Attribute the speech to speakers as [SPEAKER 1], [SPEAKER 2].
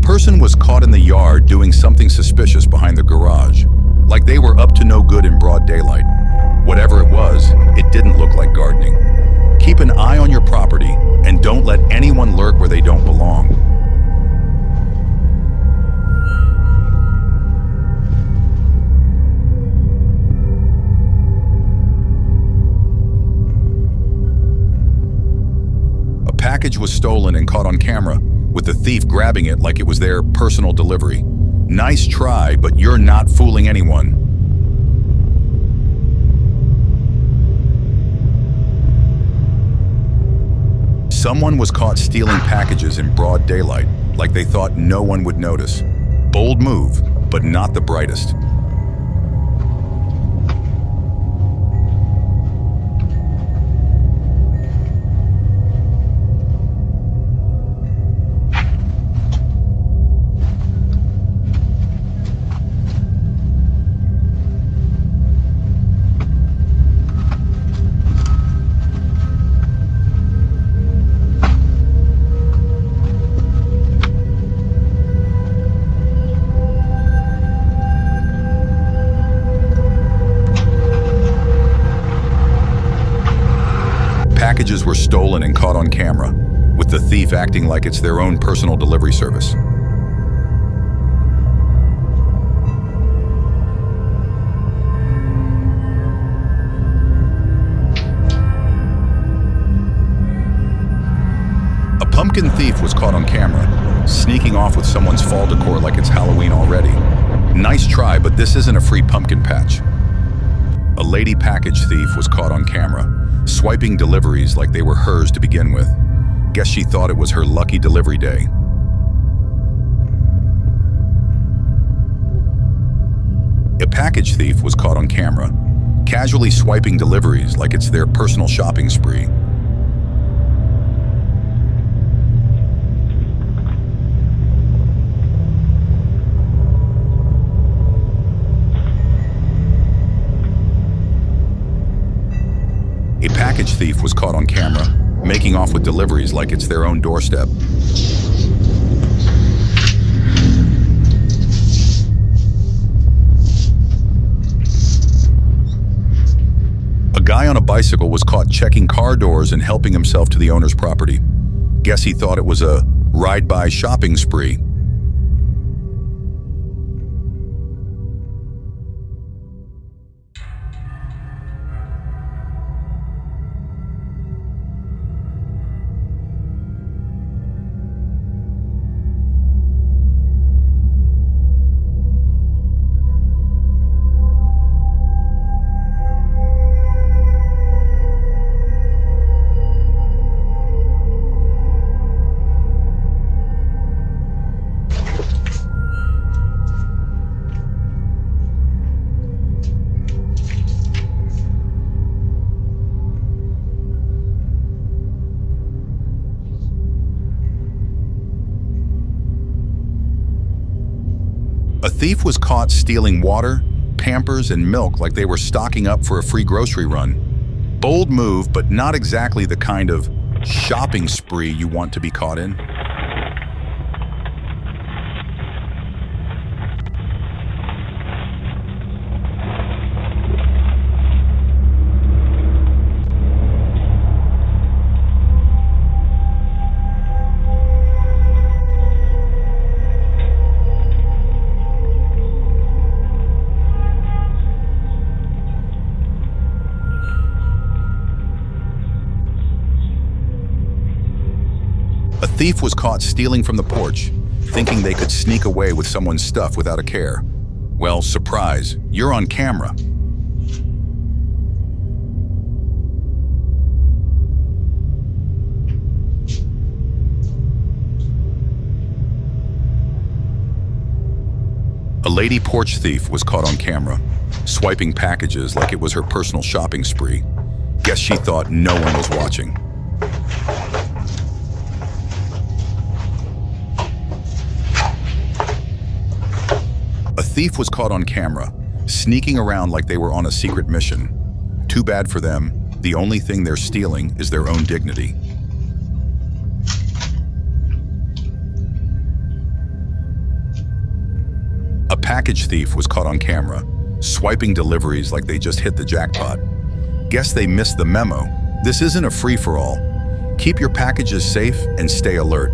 [SPEAKER 1] person was caught in the yard doing something suspicious behind the garage, like they were up to no good in broad daylight. Whatever it was, it didn't look like gardening. Keep an eye on your property and don't let anyone lurk where they don't belong. A package was stolen and caught on camera, with the thief grabbing it like it was their personal delivery. Nice try, but you're not fooling anyone. Someone was caught stealing packages in broad daylight, like they thought no one would notice. Bold move, but not the brightest. Packages were stolen and caught on camera, with the thief acting like it's their own personal delivery service. A pumpkin thief was caught on camera, sneaking off with someone's fall decor like it's Halloween already. Nice try, but this isn't a free pumpkin patch. A lady package thief was caught on camera, swiping deliveries like they were hers to begin with. Guess she thought it was her lucky delivery day. A package thief was caught on camera, casually swiping deliveries like it's their personal shopping spree. A package thief was caught on camera, making off with deliveries like it's their own doorstep. A guy on a bicycle was caught checking car doors and helping himself to the owner's property. Guess he thought it was a ride-by shopping spree. A thief was caught stealing water, Pampers, and milk like they were stocking up for a free grocery run. Bold move, but not exactly the kind of shopping spree you want to be caught in. A thief was caught stealing from the porch, thinking they could sneak away with someone's stuff without a care. Well, surprise, you're on camera. A lady porch thief was caught on camera, swiping packages like it was her personal shopping spree. Guess she thought no one was watching. A thief was caught on camera, sneaking around like they were on a secret mission. Too bad for them, the only thing they're stealing is their own dignity. package thief was caught on camera, swiping deliveries like they just hit the jackpot. Guess they missed the memo. This isn't a free-for-all. Keep your packages safe and stay alert.